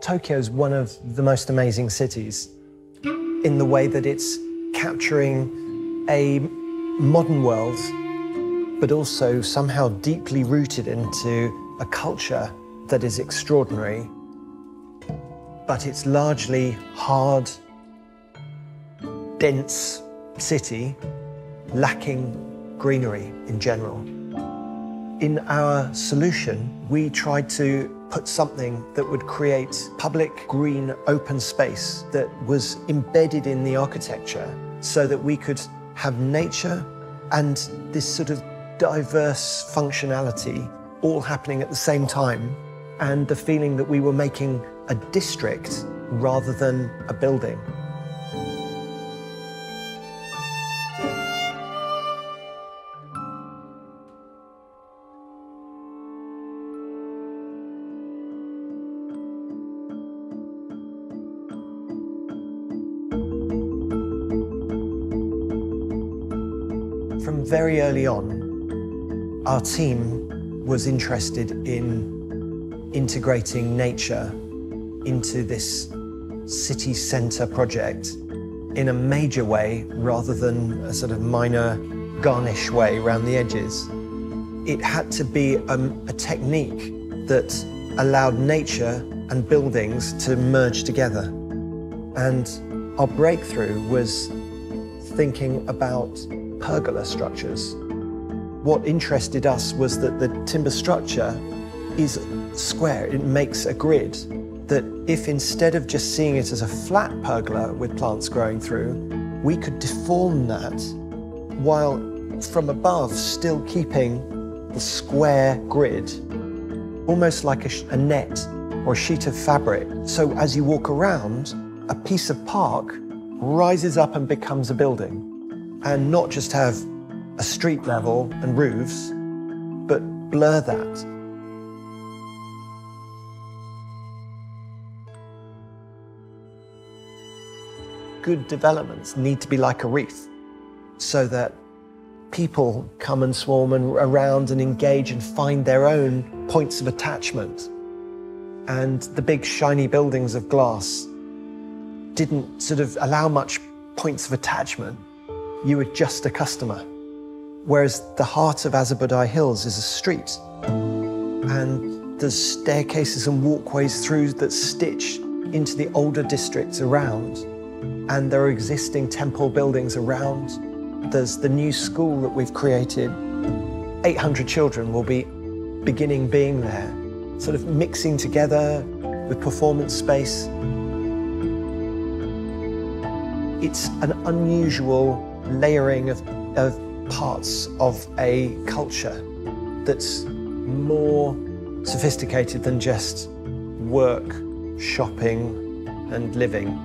Tokyo is one of the most amazing cities in the way that it's capturing a modern world, but also somehow deeply rooted into a culture that is extraordinary. But it's largely hard, dense city, lacking greenery in general. In our solution, we tried to put something that would create public, green, open space that was embedded in the architecture so that we could have nature and this sort of diverse functionality all happening at the same time, and the feeling that we were making a district rather than a building. From very early on, our team was interested in integrating nature into this city centre project in a major way rather than a sort of minor garnish way around the edges. It had to be a technique that allowed nature and buildings to merge together. And our breakthrough was thinking about pergola structures. What interested us was that the timber structure is square. It makes a grid that if instead of just seeing it as a flat pergola with plants growing through, we could deform that while from above still keeping the square grid, almost like a net or a sheet of fabric. So as you walk around, a piece of park rises up and becomes a building. And not just have a street level and roofs, but blur that. Good developments need to be like a wreath, so that people come and swarm and around and engage and find their own points of attachment. And the big shiny buildings of glass didn't sort of allow much points of attachment. You were just a customer. Whereas the heart of Azabudai Hills is a street. And there's staircases and walkways through that stitch into the older districts around. And there are existing temple buildings around. There's the new school that we've created. 800 children will be beginning being there, sort of mixing together with performance space. It's an unusual layering of parts of a culture that's more sophisticated than just work, shopping, and living.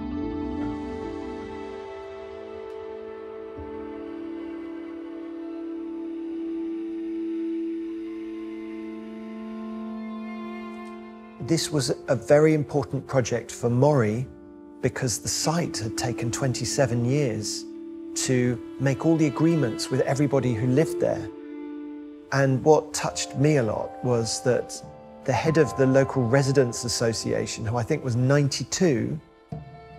This was a very important project for Mori because the site had taken 27 years to make all the agreements with everybody who lived there. And what touched me a lot was that the head of the local residents association, who I think was 92,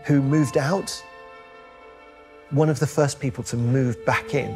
who moved out, one of the first people to move back in